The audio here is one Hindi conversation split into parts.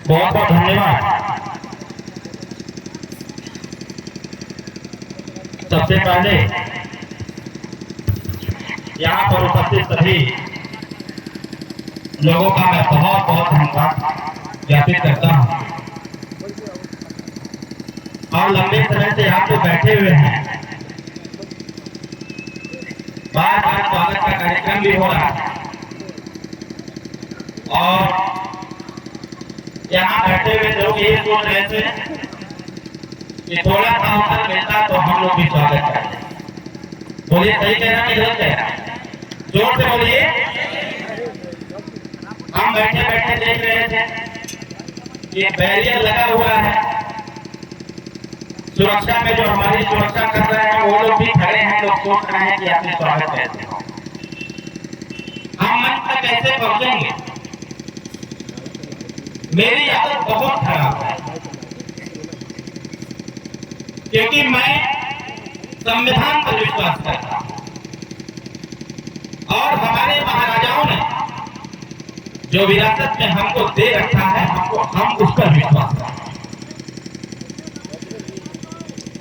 बहुत बहुत धन्यवाद। सबसे पहले यहाँ पर उपस्थित सभी लोगों का मैं बहुत बहुत धन्यवाद ज्ञापित करता हूँ। और लंबे समय से यहाँ पे बैठे हुए हैं, बार बार स्वागत का कार्यक्रम भी हो रहा है और यहाँ बैठे हुए लोग ये सोच रहे थे कि थोड़ा सा अवसर मिलता तो हम लोग भी स्वागत करते। बोलिए सही कह रहा है कि गलत कह रहा है? जोर से बोलिए। हम बैठे बैठे देख रहे थे कि बैरियर लगा हुआ है, सुरक्षा में जो हमारी सुरक्षा कर रहे हैं वो लोग भी खड़े हैं, लोग सोच रहे हैं कि आपने स्वागत कैसे हो, हम मंच तक कैसे पहुंचेंगे। मेरी आदत बहुत खराब है क्योंकि मैं संविधान पर विश्वास करता हूं और हमारे महाराजाओं ने जो विरासत में हमको दे रखा है हम उस पर विश्वास करते हैं।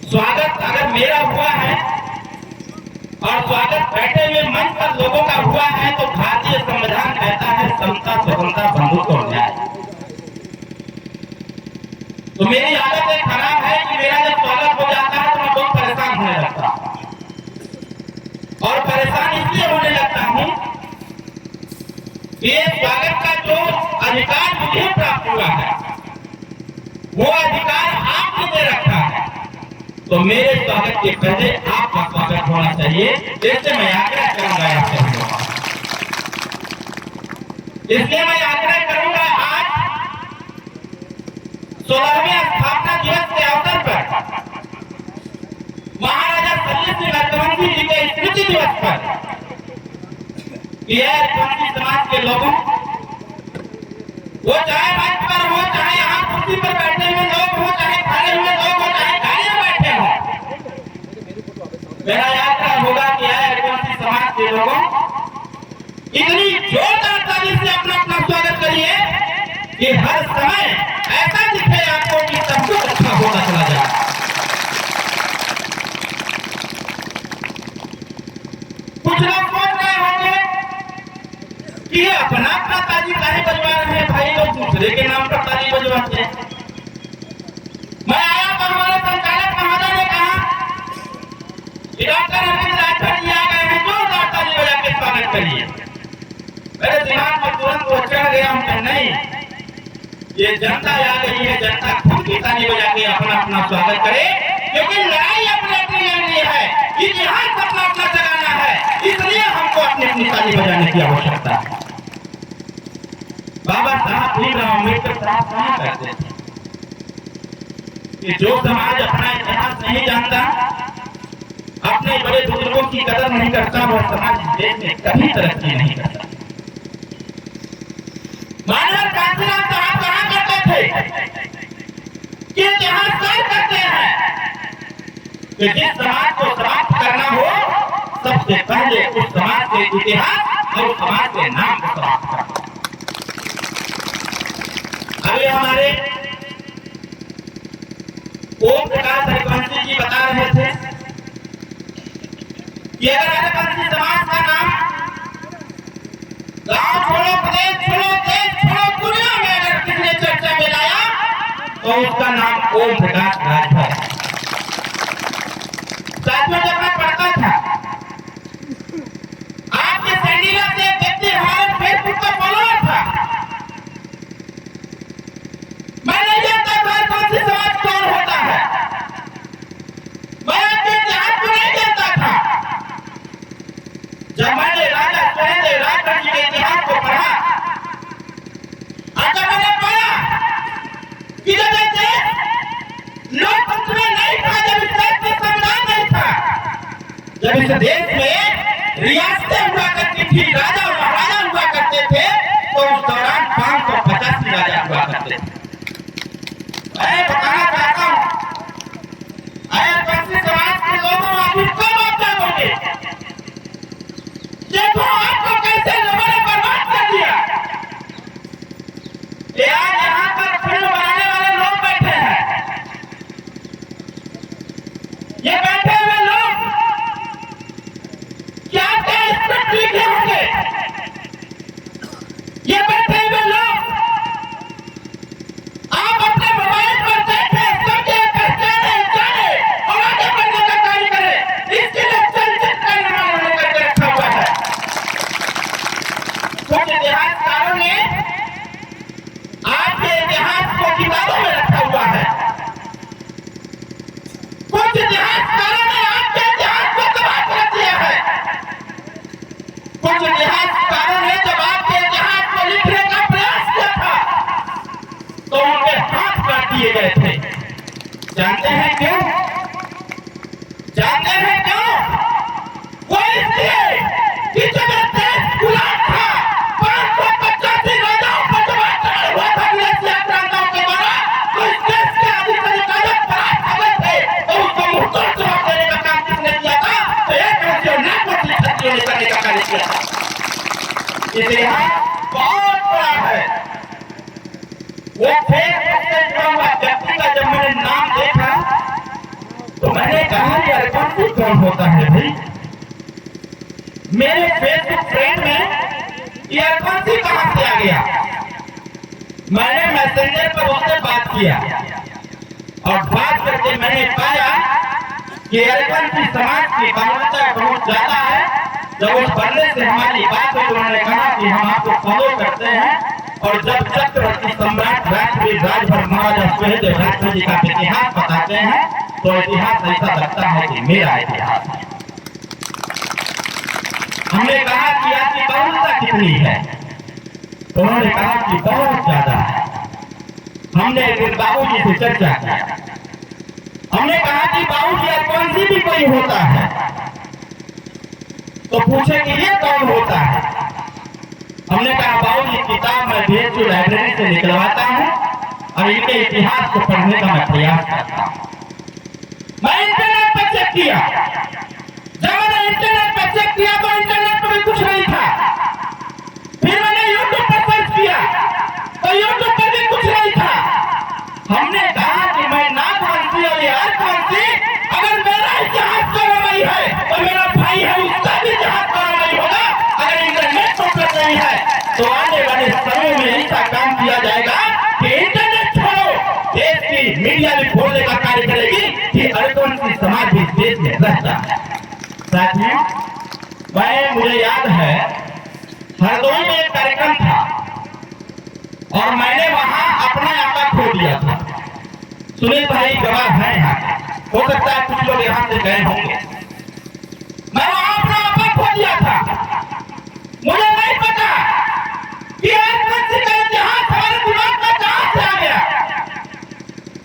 स्वागत अगर मेरा हुआ है और स्वागत बैठे हुए मंच पर लोगों का हुआ है तो भारतीय संविधान कहता है समता, स्वतंत्रता, बंधुत्व और न्याय। तो मेरी आदत एक खराब है कि मेरा जब स्वागत हो जाता है तो मैं बहुत परेशान होने लगता हूं और परेशान इसलिए होने लगता हूं कि स्वागत का जो अधिकार मुझे प्राप्त हुआ है वो अधिकार आपने दे रखा है, तो मेरे स्वागत के पहले आपका स्वागत होना चाहिए। इससे मैं आग्रह करूंगा आपसे, इसलिए मैं आग्रह करूंगा आज 16वें स्थापना दिवस के अवसर पर महाराजा सल्ले सिंह रघुवंशी जी के स्मृति दिवस पर रघुवंशी समाज के लोगों, वो चाहे मंच पर हो, चाहे यहाँ कुर्सी पर बैठे हुए लोग हो, चाहे खड़े हुए लोग हो, चाहे गाड़ी में बैठे हो, मेरा आग्रह होगा कि रघुवंशी समाज के लोगों इतनी जोरदार ताली से अपना अपना स्वागत करिए कि हर समय ऐसा दिखे आपको कि सब कुछ अच्छा होता चला जाए। कुछ लोग सोच रहे होंगे कि ये अपना अपना ताली काहे बजवा रहे हैं भाई, लोग दूसरे के नाम पर ताली बजवाते हैं। मैं आया तो हमारे संचालक महोदय ने कहा कि डॉक्टर अरविंद राठौर जी आ गए हैं, जोरदार ताली बजा के स्वागत करिए। मेरे दिमाग में तुरंत वो चढ़ गया, हम नहीं, ये जनता आ गई है, जनता खुद की ताली बजा के अपना अपना स्वागत करे, क्योंकि लड़ाई अपने अपनी लड़नी है, इतिहास अपना अपना जगाना है, इसलिए हमको अपनी अपनी ताली बजाने की आवश्यकता है। बाबा साहब भीमराव अम्बेडकर साहब कहा करते थे कि जो समाज अपना इतिहास नहीं जानता, अपने बड़े बुजुर्गों की कदर नहीं करता, वो समाज देश में कभी तरक्की नहीं करता। मानव कांशीराम साहब कहा करते थे कि इतिहास तय करते हैं कि जिस समाज को समाप्त करना हो सबसे पहले उस समाज के इतिहास और समाज के नाम को समाप्त करना। अभी हमारे ओम प्रकाश रघुवंशी जी बता रहे थे कि अगर रघुवंशी समाज का नाम गांव छोड़ो, प्रदेश छोड़ो, देश छोड़ो, दुनिया में अगर किसने चर्चा में लाया तो उसका नाम ओम प्रकाश राठौर है। साथियों, जब मैं पढ़ता था आपके सैंडीला से एक व्यक्ति हमारे फेसबुक पर फॉलोअर था, मैं नहीं जानता था कौन सी समाज कौन होता है, मैं आपके इतिहास को नहीं जानता था। जब मैंने राजा सुहेलदेव राठौर जी के इतिहास को पढ़ा और जब मैंने पढ़ा कि जब लोकतंत्र में नहीं था, जब इस देश में संविधान नहीं था, जब इस देश में रियासतें हुआ करती थी, राजा और महाराजा हुआ करते थे, तो उस दौरान 585 राजा हुआ करते थे। मैं बताना चाहता हूं वो फेसबुक से जुड़ा हुआ व्यक्ति का जब मैंने नाम देखा तो मैंने कहा ये अरकासी कौन होता है भाई? मेरे फेसबुक फ्रेंड में ये अरकासी कहां से आ गया? मैंने मैसेंजर पर उससे बात किया और बात करके मैंने पाया कि अरकासी समाज की बहुलता बहुत ज्यादा है। जब उस बंदे से हमारी बात हुई तो उन्होंने कहा कि हम आपको फॉलो करते हैं और जब चक्रवर्ती सम्राट राजवीर राजभर महाराजा सुहेलदेव राजपूत जी का इतिहास बताते हैं तो इतिहास ऐसा लगता है कि मेरा इतिहास है। हमने कहा कि आपकी बहुलता कितनी है? तो उन्होंने कहा कि बहुत ज्यादा है। हमने एक बाबूजी से चर्चा की। हमने कहा कि बाबूजी अरकासी भी कोई होता है तो पूछे कि ये कौन होता है? हमने कहा बाबूजी किताब मैं भेजू लाइब्रेरी से निकलवाता हूँ और इनके इतिहास को पढ़ने का मैं प्रयास करता हूँ। मैं इंटरनेट पर चेक किया। जब मैंने इंटरनेट पर चेक किया तो इंटरनेट पर भी कुछ नहीं था। फिर मैंने यूट्यूब पर सर्च किया तो यूट्यूब पर भी कुछ नहीं था। हमने कहा कि मैं नागवंशी और यार कौनसी, अगर मेरा इतिहास गौरवमयी है तो मेरा भाई है उसका भी इतिहास गौरवमयी होगा। अगर इंटरनेट पर नहीं है तो आने वाले समय में ऐसा काम किया जाएगा कि इंटरनेट छोड़ो देश की मीडिया भी खोलने का कार्य करेगी कि अरकासी समाज भी देश में रहता है। साथियों, मुझे याद है हरदोई में एक कार्यक्रम था और मैंने वहां अपना आपा खो दिया था। सुनील भाई गवाह है यहाँ, हो सकता है कुछ लोग यहाँ से गए होंगे। मैं वहां अपना आपा खो दिया था। मुझे नहीं पता कि अरकासी का इतिहास हमारे दिमाग में कहां से आ गया।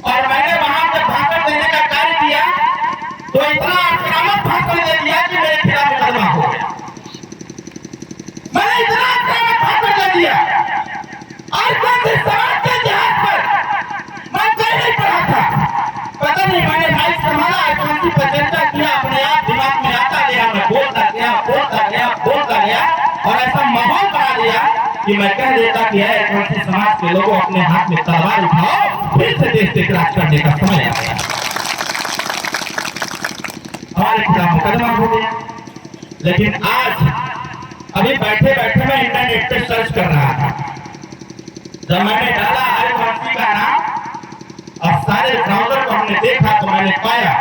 और मैंने वहां जब भाषण देने का कार्य किया तो इतना आक्रामक भाषण दे दिया कि मेरे खिलाफ मुकदमा हो गया। मैंने इतना आक्रामक भाषण दे दिया। अरकासी समाज के इतिहास पर मैं कहीं नहीं पढ़ा था। पता नहीं मैंने माइक संभाला, अरकासी पर चर्चा किया, अपने आप दिमाग में आता गया, मैं बोलता गया और ऐसा माहौल बना दिया कि मैं कह देता कि अरकासी समाज के लोगों अपने हाथ में तलवार उठाओ, फिर से देश पे राज करने का समय आ गया। हमारे खिलाफ मुकदमा हो गया। लेकिन आज अभी बैठे बैठे मैं इंटरनेट पे सर्च कर रहा था। जब मैंने डाला अरकासी का नाम और सारे ब्राउजर को हमने देखा तो मैंने पाया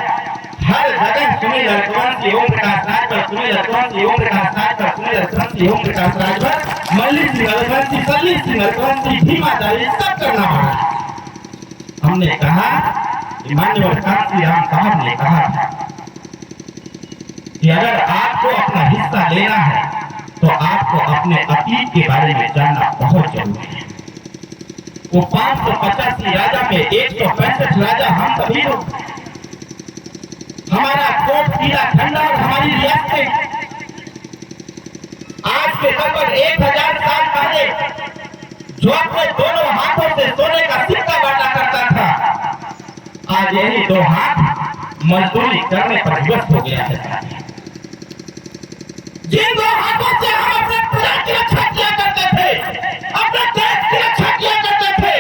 हर जगह सुनील अरकासी, ओम प्रकाश राजभर, सुनील अरकासी, ओम प्रकाश राजभर, सुनील अरकासी, ओम प्रकाश राजभर, मल्ली सिंह अरकासी, सल्ली सिंह अरकासी, भीमा दारी, सब करना पड़ा। हमने कहा कि माननीय कांसी राम साहब ने कहा था कि अगर आपको अपना हिस्सा लेना है तो आपको अपने अतीत के बारे में जानना बहुत जरूरी है। वो 585 राजा में 165 राजा हम सभी लोग, हमारा कोट पीला ठंडा और हमारी रियासतें आज के लगभग 1000 साल पहले जो अपने दोनों हाथों से सोने का सिक्का बांटा करता था, आज यही दो हाथ मजदूरी करने पर विवश हो गया है। जिन दो हाथों से हम अपने प्रजा की रक्षा किया करते थे, अपने देश की रक्षा किया करते थे,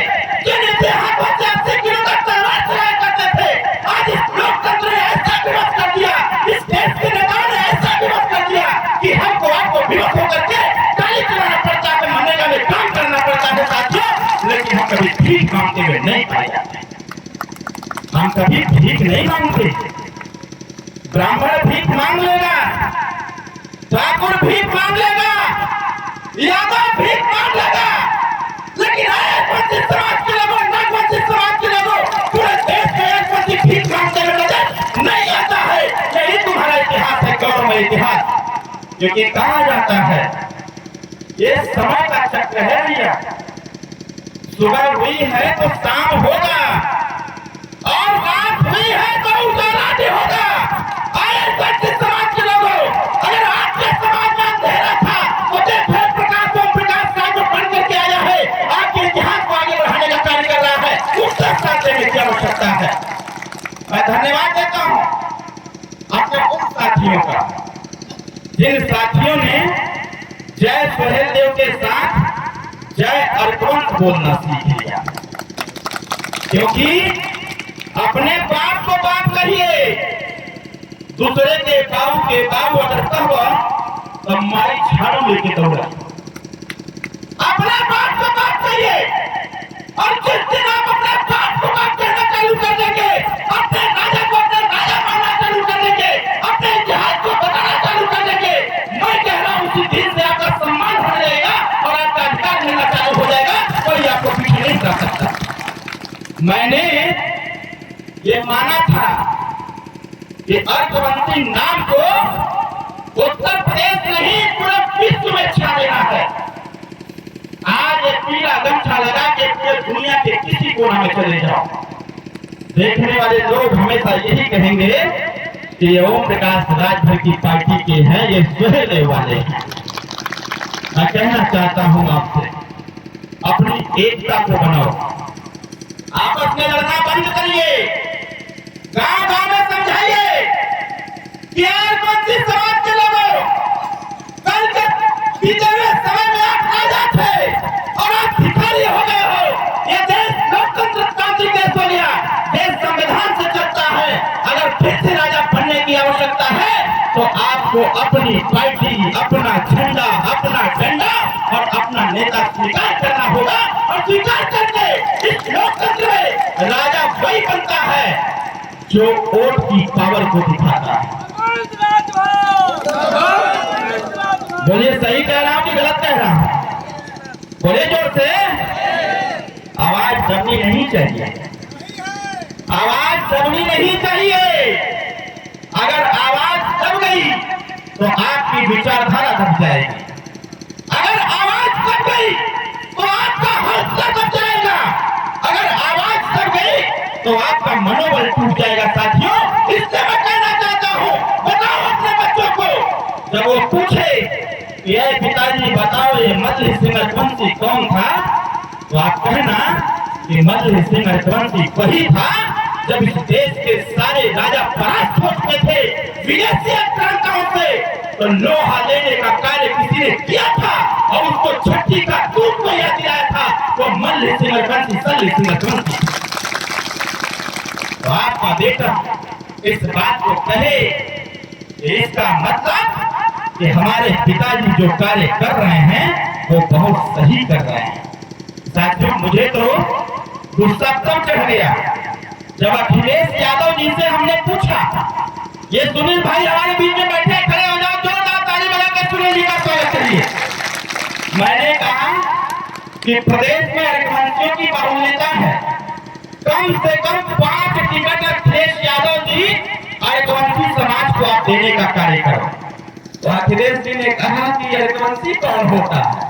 जिन इसे हाथों से 80 किलो तक तलवार चलाया करते थे, आज इस लोकतंत्र ने ऐसा विवश कर दिया, इस देश के नेताओं ने ऐसा विवश कर दिया कि हमको आपको विवश होकर के गाली चलाना पड़ता है, मनरेगा में काम करना पड़ता है साथियों। लेकिन हम कभी भीख मांगते हुए नहीं पाए जाते। हम कभी भीख नहीं मांगते। ब्राह्मण भीख मांग लेगा, ठाकुर भीख मांग लेगा, यादव भीख मांग लेगा, लेकिन अरकासी समाज के लोगों, नागवंशी समाज के लोगों पूरे देश में अरकासी भीख मांगते हुए नजर नहीं आता है। यही तुम्हारा इतिहास है, गौरवमय इतिहास। क्योंकि कहा जाता है ये समय का चक्र है भैया, सुबह हुई है तो शाम होगा और रात हुई है तो उजाला भी होगा। अरकासी समाज के लोगों, अगर आपके समाज में अंधेरा था तो देखो प्रकाश ओम प्रकाश राजभर बन करके आया है, आपके इतिहास को आगे बढ़ाने का कार्य कर रहा है। उसका साथ देने की आवश्यकता है। मैं धन्यवाद देता हूँ अपने उन साथियों का जिन साथियों ने जय सुहेलदेव के साथ जय अरकासी बोलना सीख लिया। क्योंकि अपने बाप को बाप कहिए, दूसरे के बाबू अगर कहो तो मारी झाड़ू लेके दौड़ा। अपने बाप को बाप कहिए, और जिस दिन आप अपने बाप को बाप कहना चालू कर देंगे, अपने राजा को अपने राजा मानना चालू कर देंगे, अपने इतिहास को बताना चालू कर देंगे, मैं कह रहा हूं उसी दिन से आपका सम्मान हो जाएगा और आपका अधिकार मिलना चालू हो जाएगा, कोई आपको पीछे नहीं कर सकता। मैंने ये माना था कि अर्कवंशी नाम को उत्तर प्रदेश नहीं पूरे विश्व में छा देना है। आज एक पीला गमछा लगा के पूरे दुनिया के किसी कोना में चले जाओ, देखने वाले लोग हमेशा यही कहेंगे कि ओम प्रकाश राजभर की पार्टी के हैं, ये सुहेले वाले हैं। मैं कहना चाहता हूं आपसे, अपनी एकता को बनाओ, आपस में लड़ना बंद करिए, गांव गांव में समझाइए कि अर्कवंशी समाज के लोगों, कल के बीते हुए समय में आप राजा थे और आप भिखारी हो गए हो। ये देश लोकतंत्र तांत्रिक देश हो गया, देश संविधान से चलता है। अगर फिर से राजा बनने की आवश्यकता है तो आपको अपनी पार्टी, अपना झंडा, अपना डंडा और अपना नेता स्वीकार करना होगा, और स्वीकार करके इस लोकतंत्र में राजा वही बनता है जो वोट की पावर को दिखाता है। बोलिए, सही कह रहा हूं कि गलत कह रहा हूं? बोले जोर से। आवाज दबनी नहीं चाहिए, आवाज दबनी नहीं चाहिए। अगर आवाज दब गई तो आपकी विचारधारा दब जाएगी, अगर आवाज दब गई तो आपका हौसला दब जाएगा, अगर आवाज दब गई तो आपका मनोबल टूट जाएगा। साथियों, इससे मैं कहना चाहता हूं, बताओ अपने बच्चों को, जब वो पूछे ये पिताजी बताओ ये मल्ल सिंह अर्कवंशी कौन था, तो आप कहना कि मल्ल सिंह अर्कवंशी वही था जब इस देश के सारे राजा परास्त हो चुके थे विदेशी आक्रांताओं से, तो लोहा लेने का कार्य किसी ने किया था और उसको छठी का दूध को याद दिलाया था, वो मल्ल सिंह अर्कवंशी, सल्ल सिंह अर्कवंशी। तो आपका बेटा इस बात को कहे, इसका मतलब कि हमारे पिताजी जो कार्य कर रहे हैं वो बहुत सही कर रहे हैं। साथियों, मुझे तो गुस्सा तब चढ़ गया जब अखिलेश यादव जी से हमने पूछा, ये सुनील भाई हमारे बीच में बैठे, खड़े हो जाओ, जोरदार ताली बजा के सुनील जी का स्वागत करिए। मैंने कहा कि प्रदेश में अर्कवंशियों की बाहुल्यता है, कम से कम 5 टिकट अखिलेश यादव जी अर्कवंशी समाज को आप देने का कार्य करो। तो अखिलेश जी ने कहा कि अर्कवंशी कौन होता है?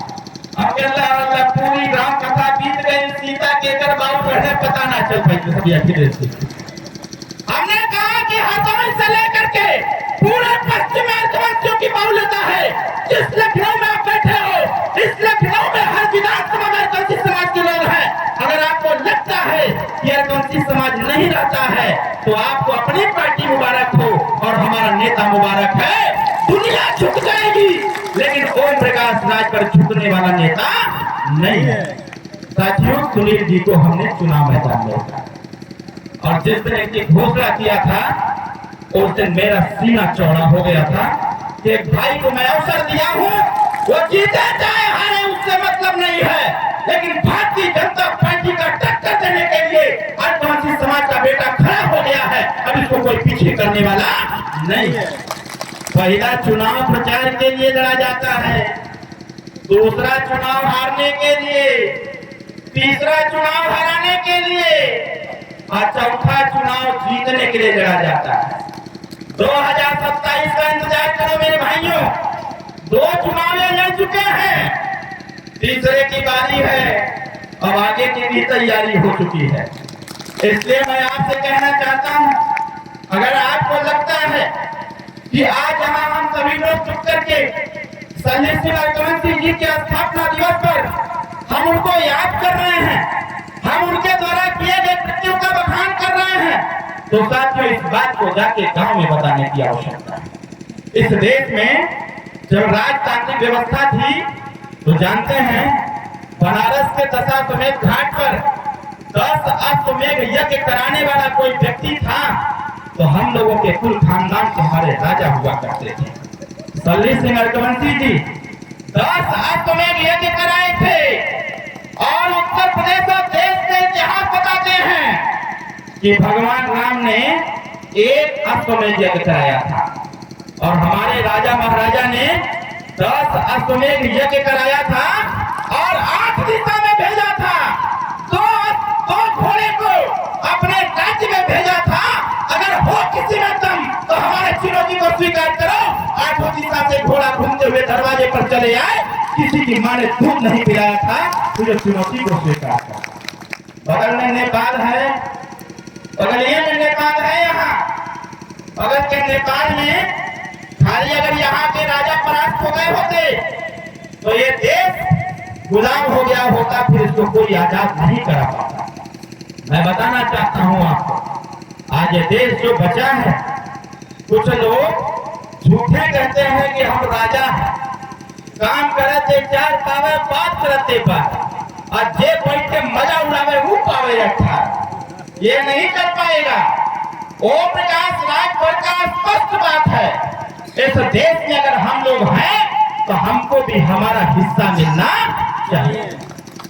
अब अल्लाह पूरी राम कथा बीत गई, सीता के कर बाबू पढ़ने पता ना चल पाई। अखिलेश जी, हमने कहा कि हरदोई से लेकर के पूरे पश्चिम में अर्कवंशियों की बाहुल्यता है। जिस लखनऊ में आप बैठे हो, इस लखनऊ में हर विधानसभा में अर्कवंशी समाज के लोग हैं। अगर आपको लगता है कि अर्कवंशी समाज नहीं रहता है तो आपको अपनी पार्टी मुबारक हो और हमारा नेता मुबारक है। दुनिया झुक जाएगी लेकिन ओम प्रकाश राजभर झुकने वाला नेता नहीं है। साथियों, सुनील जी को हमने चुनाव मैदान में उतारा और जिस दिन की घोषणा किया था उस दिन मेरा सीना चौड़ा हो गया था कि एक भाई को मैं अवसर दिया हूं, वो जीते चाहे हारे उससे मतलब नहीं है, लेकिन भारतीय जनता पार्टी का टक्कर देने के लिए अर्कवंशी समाज का बेटा खड़ा हो गया है। अब इसको कोई पीछे करने वाला नहीं है। पहला चुनाव प्रचार के लिए लड़ा जाता है, दूसरा चुनाव हारने के लिए, तीसरा चुनाव हराने के लिए और चौथा चुनाव जीतने के लिए लड़ा जाता है। 2027 का इंतजार करो मेरे भाइयों, 2 चुनाव लड़ चुके हैं, तीसरे की बारी है, अब आगे की भी तैयारी हो चुकी है। इसलिए मैं आपसे कहना चाहता हूं, अगर आपको लगता है कि आज यहाँ हम सभी लोग चुप करके सल्ल सिंह अर्कवंशी जी के स्थापना दिवस पर हम उनको याद कर रहे हैं, हम उनके द्वारा किए गए कृत्यों का बखान कर रहे हैं, तो साथियों इस बात को जाके गांव में बताने की आवश्यकता है। इस देश में जब राजतांत्रिक व्यवस्था थी तो जानते हैं बनारस के दशाश्वमेध घाट पर 10 अश्वमेध यज्ञ कराने वाला कोई व्यक्ति था तो हम लोगों के कुल खानदान के हमारे राजा हुआ करते थे। सल्ली सिंह अर्कवंशी जी 10 अश्वमेध यज्ञ कराए थे और उत्तर प्रदेश और देश में इतिहास बताते हैं कि भगवान राम ने एक अश्वमेध यज्ञ कराया था और हमारे राजा महाराजा ने 10 अश्वमेध यज्ञ कराया था और 8 दिशा में भेजा था। दो घोड़े को अपने राज्य में भेजा था। अगर हो किसी में दम तो हमारे चुनौती को स्वीकार करो। 8 दिशा से घोड़ा घूमते हुए दरवाजे पर चले आए। किसी की मां ने दूध नहीं पिलाया था, तुझे चुनौती को स्वीकार कर। बगल में नेपाल है, बगलिए में नेपाल है। यहाँ बगल के नेपाल में खाली अगर यहाँ के राजा परास्त हो गए होते तो ये देश गुलाम हो गया होता, फिर इसको कोई आजाद नहीं करा पाता। मैं बताना चाहता हूँ आपको, आज ये देश जो बचा है, कुछ लोग झूठे कहते हैं कि हम राजा हैं, काम करते चार पावे बात करते बात, और जे बैठे मजा उड़ावे वो पावे रखा, ये नहीं कर पाएगा। ओम प्रकाश राजभर का स्पष्ट बात है, इस देश में अगर हम लोग हैं तो हमको भी हमारा हिस्सा मिलना चाहिए।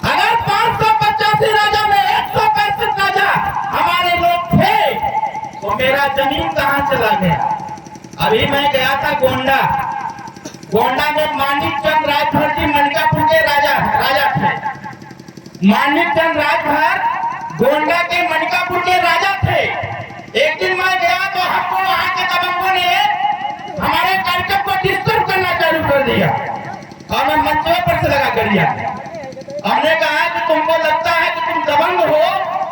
अगर 585 राजा में 165 राजा हमारे लोग थे तो मेरा जमीन कहाँ चला गया? अभी मैं गया था गोंडा में मानिक चंद राजभर जी मणिकापुर के राजा थे। मानिक चंद राजभर गोंडा के मणिकापुर के राजा थे। एक दिन मैं गया तो हमको वहां के दबंगों ने हमारे कार्यक्रम को डिस्टर्ब करना चालू कर दिया और मैं मंचों पर से लगा कर दिया। हमने कहा कि तुमको लगता है कि तुम दबंग हो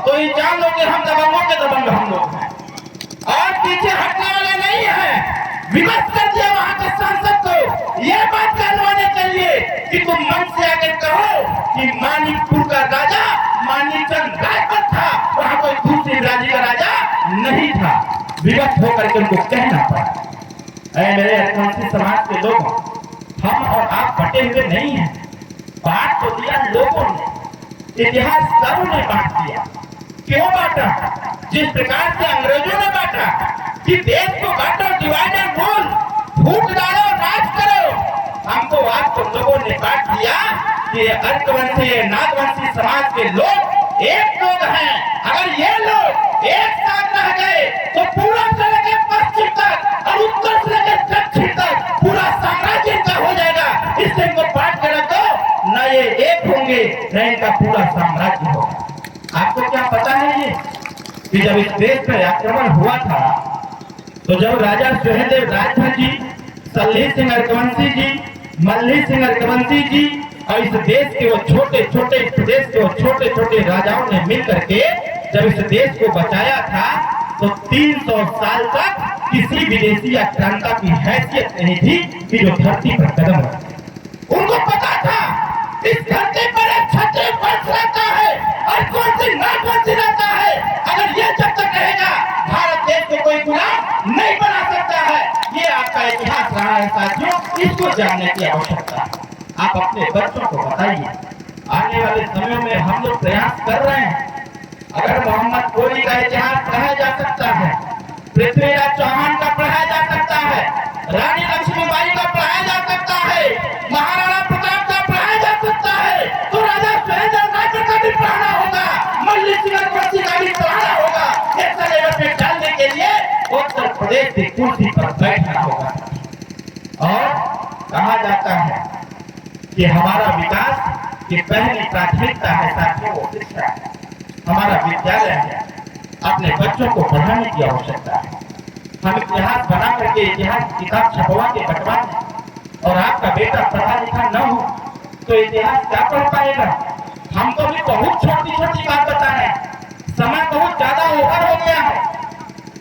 तो ये जान लो कि हम दबंगों के दबंग हम लोग हैं और पीछे हटने वाले नहीं है। विवश कर दिया वहां के सांसद को यह बात कहलवाने के लिए कि तुम मन से आकर कहो कि मानिकपुर का राजा मानिक चंद राजभर था, वहां कोई दूसरी राज्य का राजा नहीं था। विवश होकर के उनको कहना पड़ा। मेरे आदिवासी समाज के लोग, हम और आप बटे हुए नहीं हैं। बांट तो दिया लोगों ने, इतिहासकारों ने बांट दिया। क्यों बांटा? जिस प्रकार से अंग्रेजों ने बांटा कि देश को बांटो, डिवाइड एंड रूल, फूट डालो, राज करो। हमको आज तो लोगों ने बांट दिया कि अर्कवंशी नागवंशी समाज के लोग एक लोग हैं। अगर ये लोग एक साथ रह गए तो पूरा से लेकर पश्चिम तक और उत्तर से लेकर दक्षिण तक पूरा साम्राज्य का हो जाएगा। इससे इनको बांट कर दो, न ये एक होंगे न इनका पूरा साम्राज्य होगा। आपको क्या पता है ये कि जब इस देश पर आक्रमण हुआ था तो जब राजा सुहेलदेव राजभर जी, सल्ली सिंह अर्कवंशी जी, मल्ली सिंह अर्कवंशी जी और इस देश के वो छोटे छोटे प्रदेश के वो छोटे छोटे राजाओं ने मिलकर के जब इस देश को बचाया था तो 300 साल तक किसी विदेशी आक्रांता की हैसियत नहीं थी कि जो धरती पर कदम रखे। उनको पता था इस धरती पर एक क्षत्रिय वंश रहता है और कौन सी नागवंशी रहता है। अगर ये जब तक रहेगा भारत देश को कोई गुलाम नहीं बना सकता है। ये आपका इतिहास रहा है साथियों, इसको जानने की आवश्यकता है। आप अपने बच्चों को बताइए। आने वाले समय में हम लोग प्रयास कर रहे हैं। अगर मोहम्मद गोरी का इतिहास पढ़ाया जा सकता है, पृथ्वीराज चौहान का पढ़ाया जा सकता है, रानी लक्ष्मीबाई का पढ़ाया जा सकता है, महाराणा प्रताप का पढ़ाया जा सकता है, तो राजा सुहेलदेव राजभर का भी पढ़ाना होगा, मल्ली सिंह अर्कवंशी का भी पढ़ाना होगा। ये सिलेबस में डालने के लिए उत्तर प्रदेश की कुर्सी पर बैठना होगा। और कहा जाता है कि हमारा विकास की पहली प्राथमिकता है साथियों वो शिक्षा है। हमारा विद्यालय है, अपने बच्चों को पढ़ाने की आवश्यकता है। हम इतिहास बना करके इतिहास किताब छपवा के बंटवाएं और आपका बेटा पढ़ा लिखा न हो तो इतिहास क्या पढ़ पाएगा? हमको भी बहुत छोटी छोटी बात बता रहे हैं। समय बहुत ज्यादा ओवर हो गया है।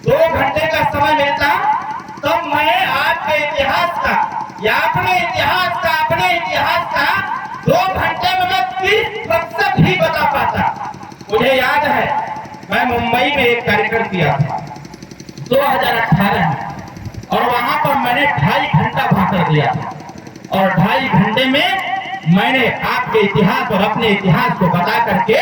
2 घंटे का समय मिलता तब मैं आपके इतिहास का या अपने इतिहास का 2 घंटे में मैं 30% ही बता पाता। मुझे याद है मैं मुंबई में एक कार्यक्रम किया था 2018 में और वहां पर मैंने 2.5 घंटा भाषण दिया था और 2.5 घंटे में मैंने आपके इतिहास और अपने इतिहास को बता करके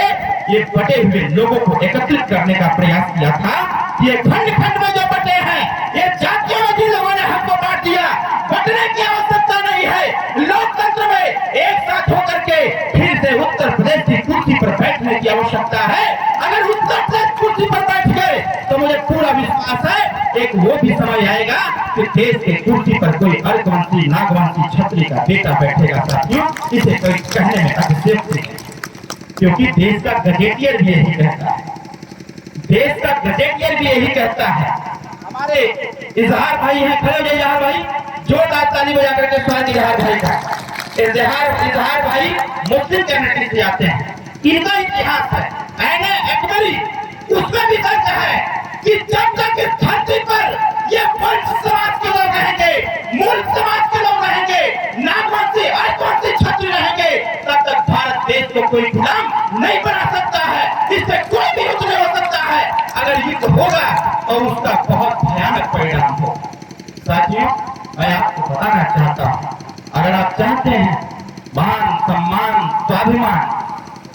ये बटे हुए लोगों को एकत्रित करने का प्रयास किया था। ये खंड खंड में जो बटे हैं, ये जातियों में जिन लोगों ने हमको बांट दिया, बटने की आवश्यकता नहीं है। लोकतंत्र में एक साथ होकर के फिर से उत्तर प्रदेश की कुर्सी पर बैठने की आवश्यकता है। अगर उत्तर प्रदेश कुर्सी पर बैठ गए तो मुझे पूरा विश्वास है एक वो भी समय आएगा कि देश के कुर्सी पर कोई अर्कवंशी, नागवंशी, क्षत्रिय का बेटा बैठेगा। साथियों, इसे कोई कहने में अतिशयोक्ति नहीं, क्योंकि देश का गजेटियर भी यही कहता है। देश का गजेटियर भी यही कहता है। हमारे इजहार भाई हैं, खड़े हो जाइए इजहार भाई, जोरदार ताली बजा करके स्वागत इजहार भाई का। इजहार भाई मुस्लिम कम्युनिटी से आते हैं। इनका इतिहास है ऐने अकबरी, उसमें भी दर्ज है कि जब तक इस धरती पर ये वंश समाज के लोग रहेंगे, मूल समाज के लोग रहेंगे, नागवंशी, अर्कवंशी, क्षत्रिय रहेंगे, तब तक भारत देश को कोई गुलाम नहीं बना सकता है। इससे कोई भी युद्ध नहीं हो सकता है। अगर युद्ध होगा और उसका बहुत भयानक परिणाम हो। साथियों, मैं आपको बताना चाहता हूँ, अगर आप चाहते हैं मान, सम्मान, स्वाभिमान,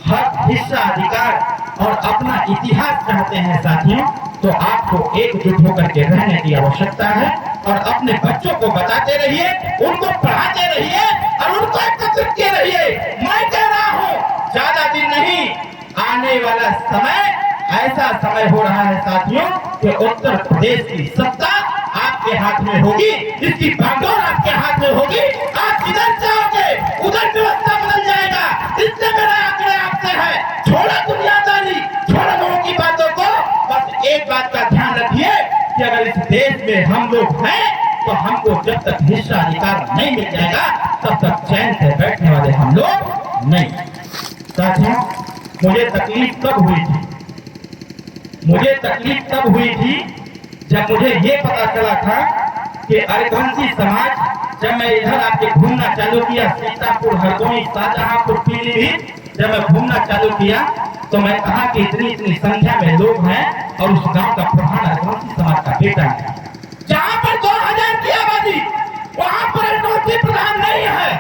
हक, हिस्सा, अधिकार और अपना इतिहास चाहते हैं साथियों, तो आपको एकजुट होकर के रहने की आवश्यकता है और अपने बच्चों को बताते रहिए, उनको पढ़ाते रहिए और उनको एकत्रित किए रहिए। मैं कह रहा हूँ ज्यादा दिन नहीं, आने वाला समय ऐसा समय हो रहा है साथियों कि उत्तर प्रदेश की सत्ता आपके हाथ में होगी, इसकी बागडोर आपके हाथ में होगी। आप इधर जाओगे उधर व्यवस्था बदल जाएगा। इससे मेरा आग्रह आपसे है, छोड़ो दुनियादारी, छोड़ो लोगों की बातों को। बस एक बात का ध्यान रखिए कि अगर इस देश में हम लोग हैं तो हमको जब तक हिस्सा अधिकार नहीं मिल जाएगा तब तक चैन से बैठने वाले हम लोग नहीं। साथियों, मुझे तकलीफ तब हुई थी, जब मुझे ये पता चला था कि अर्कवंशी समाज, जब मैं इधर आके घूमना चालू किया, सीतापुर, हरदोई, शाहजहांपुर, पीलीभीत, जब मैं घूमना चालू किया तो मैं कहा कि इतनी संख्या में लोग हैं और उस गांव का प्रधान अर्कवंशी समाज का बेटा है। जहां पर 2000 की आबादी, वहां पर अर्कवंशी प्रधान नहीं है।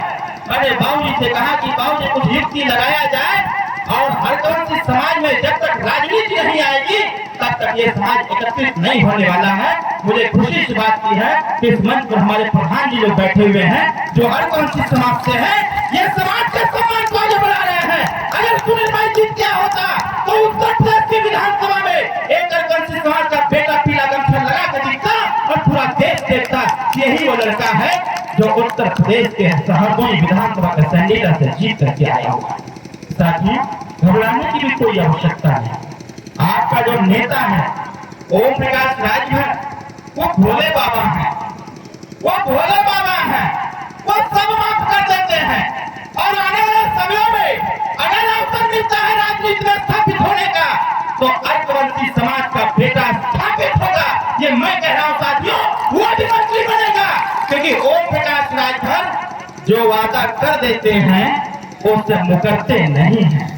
मैंने बाबूजी से कहा कि बाबूजी कुछ युक्ति लगाया जाए और अर्कवंशी समाज में जब तक राजनीति नहीं आएगी तब तक ये समाज एकत्रित नहीं होने वाला है। मुझे खुशी इस बात की है कि इस मंच पर हमारे प्रधान जी लोग बैठे हुए हैं जो अर्कवंशी समाज से हैं। ये समाज के सम्मान को आगे बढ़ा रहे हैं। अगर सुनील भाई जीत क्या होता तो उत्तर प्रदेश की विधानसभा में एक अर्कवंशी समाज का बेटा पीला गमछा लगा कर जीतता और पूरा देश देखता। यही वो लड़का है जो उत्तर प्रदेश के हरदोई विधानसभा के कैंडिडेट से जीत करके आया हुआ। साथियों, घबराने की भी कोई आवश्यकता नहीं। आपका जो नेता है ओम प्रकाश राजभर, वो भोले बाबा है, वो सब माफ कर देते हैं। और आने वाले समय में अगर अवसर मिलता है राजनीति में स्थापित होने का तो अर्कवंशी समाज का बेटा स्थापित होगा। ये मैं कह रहा हूँ साथियों, वो भी मंत्री बनेगा, क्योंकि ओम प्रकाश राजभर जो वादा कर देते हैं उससे मुकरते नहीं हैं।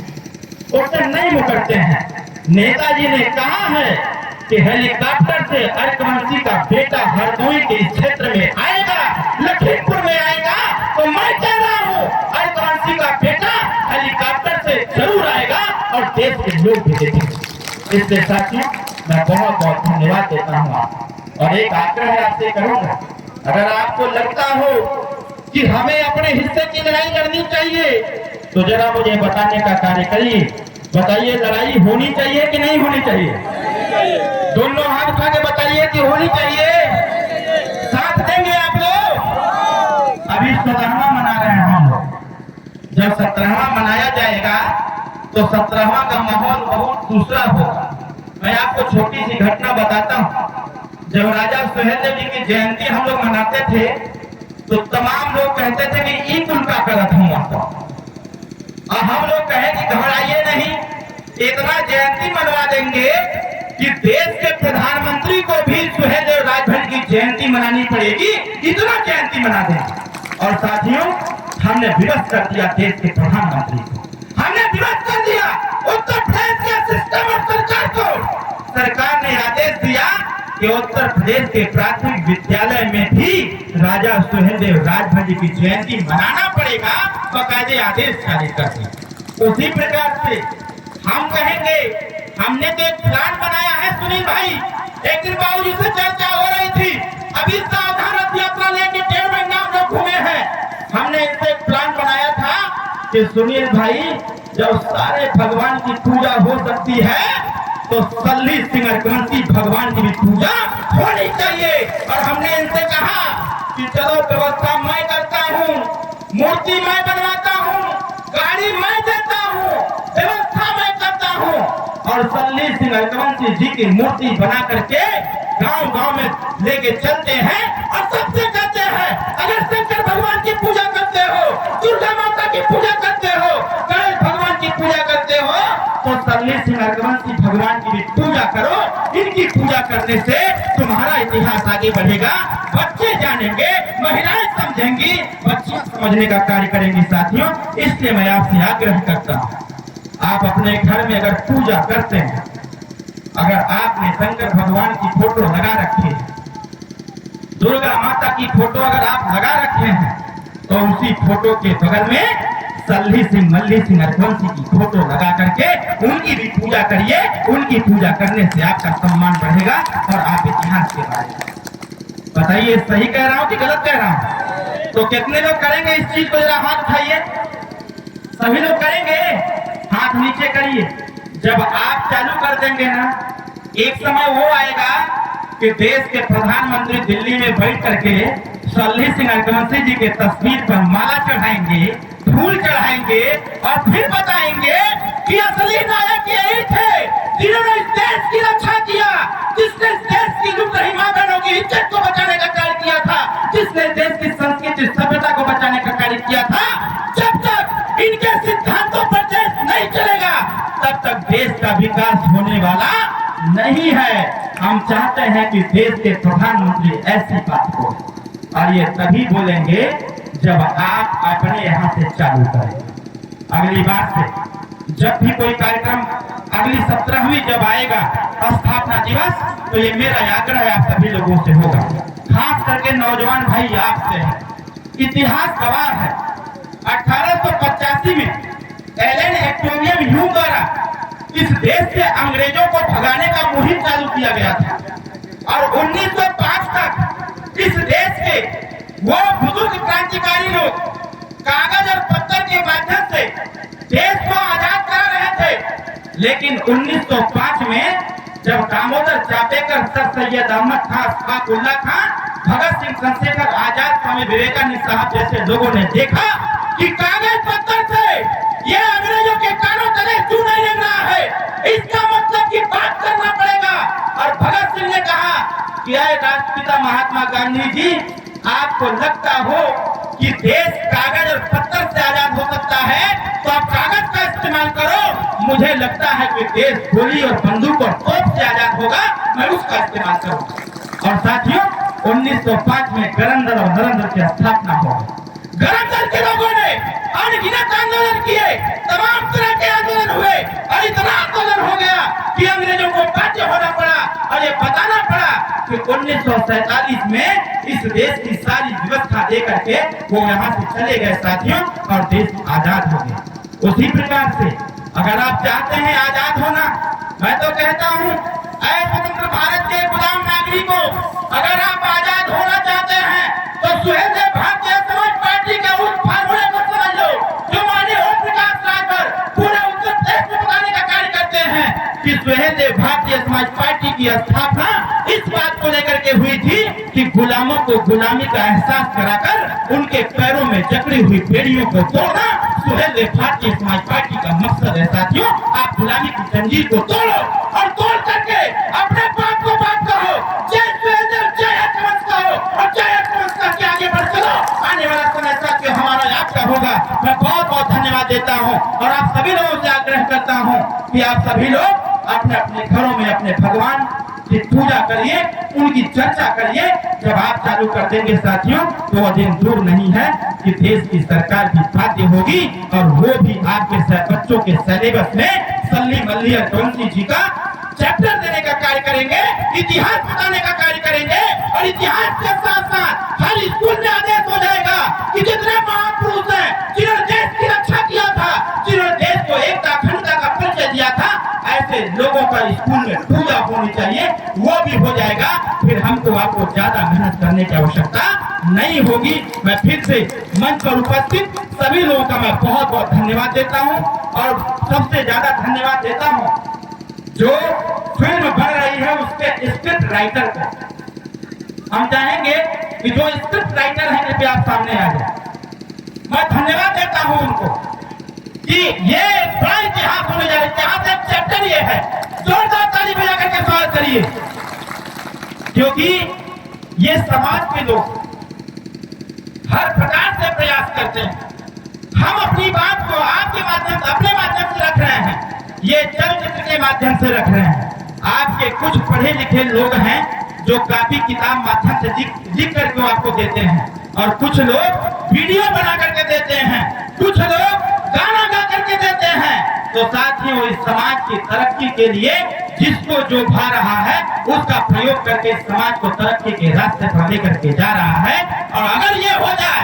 नेताजी ने कहा है कि हेलीकॉप्टर से अर्कवंशी का बेटा हरदोई के क्षेत्र में आएगा, लखीमपुर में आएगा, तो मैं कह रहा हूँ अर्कवंशी का बेटा हेलीकॉप्टर से जरूर आएगा और देश के लोग भी देखेंगे। इसलिए साथियों, मैं बहुत बहुत धन्यवाद देता हूँ आपको और एक आग्रह आपसे करूंगा, अगर आपको लगता हो कि हमें अपने हिस्से की लड़ाई लड़नी चाहिए तो जरा मुझे बताने का कार्य करिए। बताइए, लड़ाई होनी चाहिए कि नहीं होनी चाहिए? दोनों हाथ उठा के बताइए कि होनी चाहिए। साथ देंगे आप लोग? अभी 17वां मना रहे हैं हम लोग। जब 17वां मनाया जाएगा तो 17वां का माहौल बहुत दूसरा होगा। मैं आपको छोटी सी घटना बताता हूँ। जब राजा सुहेलदेव जी की जयंती हम लोग मनाते थे तो तमाम लोग कहते थे कि ईद उनका करत हुआ। और हम लोग कहे कि घबराइए नहीं, इतना जयंती मनवा देंगे कि देश के प्रधानमंत्री को भी सुहेलदेव राजभर की जयंती मनानी पड़ेगी, इतना जयंती मना देंगे। और साथियों, हमने विवश कर दिया देश के प्रधानमंत्री को, हमने विवश कर दिया उत्तर प्रदेश के सिस्टम और सरकार को। सरकार ने आदेश दिया कि उत्तर प्रदेश के प्राथमिक विद्यालय में भी राजा सुहेलदेव राजभर जी की जयंती मनाना पड़ेगा, बकायदे आदेश जारी कर दिया। उसी प्रकार से हम कहेंगे हमने तो एक प्लान बनाया है सुनील भाई। एक दिन बाबूजी से चर्चा हो रही थी, अभी सावधान रथ यात्रा लेके 1.5 महीना हम लोग घूमे हैं। हमने इनसे एक प्लान बनाया था कि सुनील भाई जब सारे भगवान की पूजा हो सकती है तो सल्ली सिंह रघुवंशी भगवान की भी पूजा होनी चाहिए। और हमने इनसे कहा कि चलो व्यवस्था मैं करता हूँ, मूर्ति मैं बनवाता हूँ, गाड़ी मैं देता हूँ, व्यवस्था मैं करता हूँ और सल्ली सिंह रघुवंशी जी की मूर्ति बना करके गांव गांव में लेके चलते हैं और सबसे कहते हैं अगर शंकर भगवान की पूजा करते हो, दुर्गा माता की पूजा करते हो, गणेश भगवान की पूजा करते हो तो सल्ली सिंह रघुवंशी भगवान की भी पूजा करो। इनकी पूजा करने से तुम्हारा इतिहास आगे बढ़ेगा, बच्चे जानेंगे, महिलाएं समझेंगी, बच्चियां समझने का कार्य करेंगी। साथियों, इसलिए मैं आपसे आग्रह करता हूँ, आप अपने घर में अगर पूजा करते हैं, अगर आपने शंकर भगवान की फोटो लगा रखी है, दुर्गा माता की फोटो अगर आप लगा रखे हैं तो उसी फोटो के बगल में सल्ली सिंह मल्ली सिंह रघुवंशी की फोटो लगा करके उनकी भी पूजा करिए। उनकी पूजा करने से आपका सम्मान बढ़ेगा और आप इतिहास के बारे में बताइए सही कह रहा हूँ कि गलत कह रहा हूँ। तो कितने लोग करेंगे इस चीज को? जरा हाथ उठाइए। सभी लोग करेंगे? हाथ नीचे करिए। जब आप चालू कर देंगे ना, एक समय वो आएगा कि देश के प्रधानमंत्री दिल्ली में बैठ करके सल्ली सिंह रघुवंशी जी के तस्वीर पर माला चढ़ाएंगे, फूल चढ़ाएंगे और फिर बताएंगे कि असली नायक यही थे जिन्होंने इस देश की रक्षा किया, जिसने इस देश की लुट रही मां बहनों की इज्जत को बचाने का कार्य किया था, जिसने देश की संस्कृति सभ्यता को बचाने का कार्य किया था। जब तक इनके सिद्धांतों पर देश नहीं चलेगा तब तक देश का विकास होने वाला नहीं है। हम चाहते हैं कि देश के प्रधानमंत्री ऐसी बात को, और ये तभी बोलेंगे जब आप अपने यहाँ से चालू करें। अगली बार से जब भी कोई कार्यक्रम अगली 17वीं जब आएगा स्थापना दिवस, तो ये मेरा आग्रह आप सभी लोगों से होगा, खास करके नौजवान भाई आपसे है। इतिहास गवाह है 1885 में एलन एक्टोवियम ह्यूम द्वारा इस देश से अंग्रेजों को भगाने का मुहिम चालू किया गया था और 1905 तक इस देश के वो बुजुर्ग क्रांतिकारी लोग कागज और पत्थर के माध्यम से देश को आजाद करा रहे थे। लेकिन 1905 में जब दामोदर चापेकर, सर सैयद अहमद खान, अब्दुल्ला खान, भगत सिंह, चंद्रशेखर आजाद, स्वामी विवेकानंद साहब जैसे लोगों ने देखा कि कागज पत्थर से ये अंग्रेजों के कानों तले क्यों नहीं लग रहा है, इसका मतलब की बात करना पड़ेगा। और भगत सिंह ने कहा कि राष्ट्रपिता महात्मा गांधी जी, आपको लगता हो कि देश कागज और पत्थर से आजाद हो सकता है तो आप कागज का इस्तेमाल करो, मुझे लगता है कि देश गोली और बंदूक और तोप से आजाद होगा, मैं उसका इस्तेमाल करूंगा। और साथियों, 1905 में गरम दल और नरम दल की स्थापना हो गई। गरम दल के लोगों ने अनगिनत आंदोलन किए, तमाम तरह के आंदोलन हुए और इतना आंदोलन हो गया कि अंग्रेजों को बाध्य होना पड़ा और ये बताना पड़ा कि 1947 में इस देश की सारी व्यवस्था दे करके वो यहाँ से चले गए साथियों, और देश आजाद हो गया। उसी प्रकार से अगर आप चाहते हैं आजाद होना, मैं तो कहता हूँ ऐ स्वतंत्र भारत के गुलाम नागरिकों, अगर आप आजाद होना चाहते हैं तो सुहेलदेव भारतीय समाज पार्टी के उस फार्मूले को समझ लो जो माननीय ओम प्रकाश राजभर पूरे उत्तर प्रदेश में बताने का कार्य करते हैं कि सुहेलदेव भारतीय समाज पार्टी की स्थापना इस बात को लेकर के हुई थी कि गुलामों को गुलामी का एहसास कराकर उनके पैरों में जकड़ी हुई बेड़ियों को तोड़ना सुहेलदेव भारतीय समाज पार्टी का मकसद है। साथियों, आप गुलामी की जंजीर को तोड़ो और तोड़ करके अपने बाप को बात कहो, जय सुहेलदेव, जय हरवंश कहो और जय हरवंश करके आगे बढ़ चलो। आने वाला समय साथियों हमारा आपका होगा। मैं बहुत बहुत धन्यवाद देता हूँ और आप सभी लोगों से आग्रह करता हूँ कि आप सभी लोग अपने अपने घरों में अपने भगवान की पूजा करिए, उनकी चर्चा करिए। जब आप चालू कर देंगे साथियों तो वह दिन दूर नहीं है कि देश की सरकार भी बाध्य होगी और वो भी आपके बच्चों के सिलेबस में सल्ली मल्ली रघुवंशी जी का चैप्टर देने का कार्य करेंगे, इतिहास बताने का कार्य करेंगे और इतिहास के साथ साथ हर स्कूल में आदेश हो जाएगा कि जितने महापुरुष हैं जिन्होंने देश की रक्षा किया था, जिन्होंने देश को एकता अखंडता का परिचय दिया था, लोगों का स्कूल में पूजा होनी चाहिए, वो भी हो जाएगा। फिर हमको आपको ज्यादा मेहनत करने की आवश्यकता नहीं होगी। मैं फिर से मंच पर उपस्थित सभी लोगों का मैं बहुत बहुत धन्यवाद देता हूं और सबसे ज्यादा धन्यवाद देता हूं जो फिल्म बन रही है उसके स्क्रिप्ट राइटर को। हम चाहेंगे कि जो स्क्रिप्ट राइटर हैं कृपया आप सामने आ जाए। मैं धन्यवाद देता हूं उनको कि ये बड़ा इतिहास होने जा रहा है। इतिहास एक चैप्टर ये है। जोरदार ताली बजा करके स्वागत करिए, क्योंकि ये समाज के लोग हर प्रकार से प्रयास करते हैं। हम अपनी बात को आपके माध्यम से, अपने माध्यम से रख रहे हैं, ये चलचित्र के माध्यम से रख रहे हैं। आपके कुछ पढ़े लिखे लोग हैं जो कापी किताब माध्यम से लिख करके आपको देते हैं, और कुछ लोग वीडियो बना करके देते हैं, कुछ लोग गाना गा करके देते हैं। तो साथियों, इस समाज की तरक्की के लिए जिसको जो भा रहा है उसका प्रयोग करके समाज को तरक्की के रास्ते पर लेकर के जा रहा है। और अगर ये हो जाए,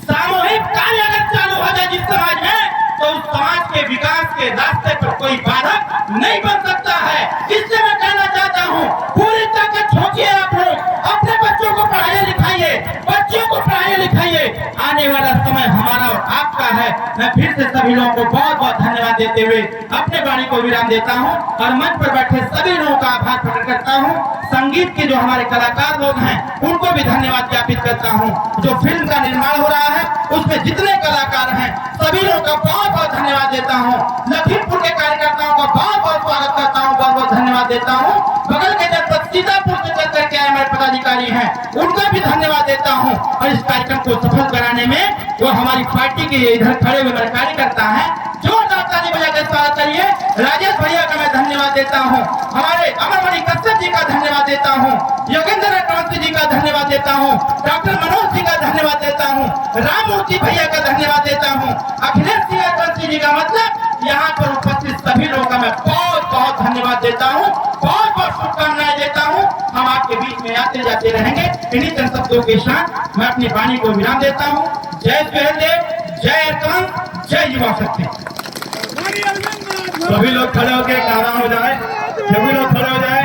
सामूहिक कार्य अगर चालू हो जाए जिस समाज में, तो उस समाज के विकास के रास्ते पर कोई बाधक नहीं बन सकता है। इससे मैं कहना चाहता हूँ, पूरी ताकत झोंकिए आप लोग, अपने बच्चों को पढ़ाइए लिखाइए, बच्चों को पढ़ाइए लिखाइए। आने वाला समय हमारा और आपका है। मैं फिर से सभी लोगों को बहुत बहुत धन्यवाद देते हुए अपने वाणी को विराम देता हूँ और मंच पर बैठे सभी लोगों का आभार प्रकट करता हूँ। संगीत के जो हमारे कलाकार लोग हैं उनको भी धन्यवाद ज्ञापित करता हूँ। जो फिल्म का निर्माण हो रहा है उसमें जितने कलाकार हैं सभी लोगों का बहुत बहुत धन्यवाद देता हूँ। लखीमपुर के कार्यकर्ताओं का बहुत बहुत स्वागत करता हूँ, बहुत बहुत धन्यवाद देता हूँ। बगल के जनपद सीतापुर से चल करके आए हमारे पदाधिकारी हैं, उनका भी धन्यवाद देता हूँ। और इस कार्यक्रम को सफल कराने में वो हमारी पार्टी के इधर खड़े हुए हमारे कार्यकर्ता हैं, जोरदार ताली बजा कर स्वागत करिए। राजेश भैया का मैं धन्यवाद देता हूँ, हमारे अमरमणि कश्यप जी का धन्यवाद देता हूँ, योगेंद्र चक्रवर्ती जी का धन्यवाद देता हूँ, डॉक्टर मनोज जी का धन्यवाद देता हूँ, राममूर्ति भैया का धन्यवाद देता हूँ, अखिलेश चक्रवर्ती जी का, मतलब यहाँ पर उपस्थित सभी लोगों का मैं बहुत बहुत धन्यवाद देता हूँ, बहुत बहुत शुभकामनाएं देता हूँ। हम आपके बीच में आते जाते रहेंगे। इन्हीं चंद शब्दों के साथ मैं अपनी वाणी को विराम देता हूँ। जय सुहेलदेव, जय एकांत, जय युवा शक्ति। सभी लोग खड़े होकर खड़ा हो जाए, सभी लोग खड़े हो जाए।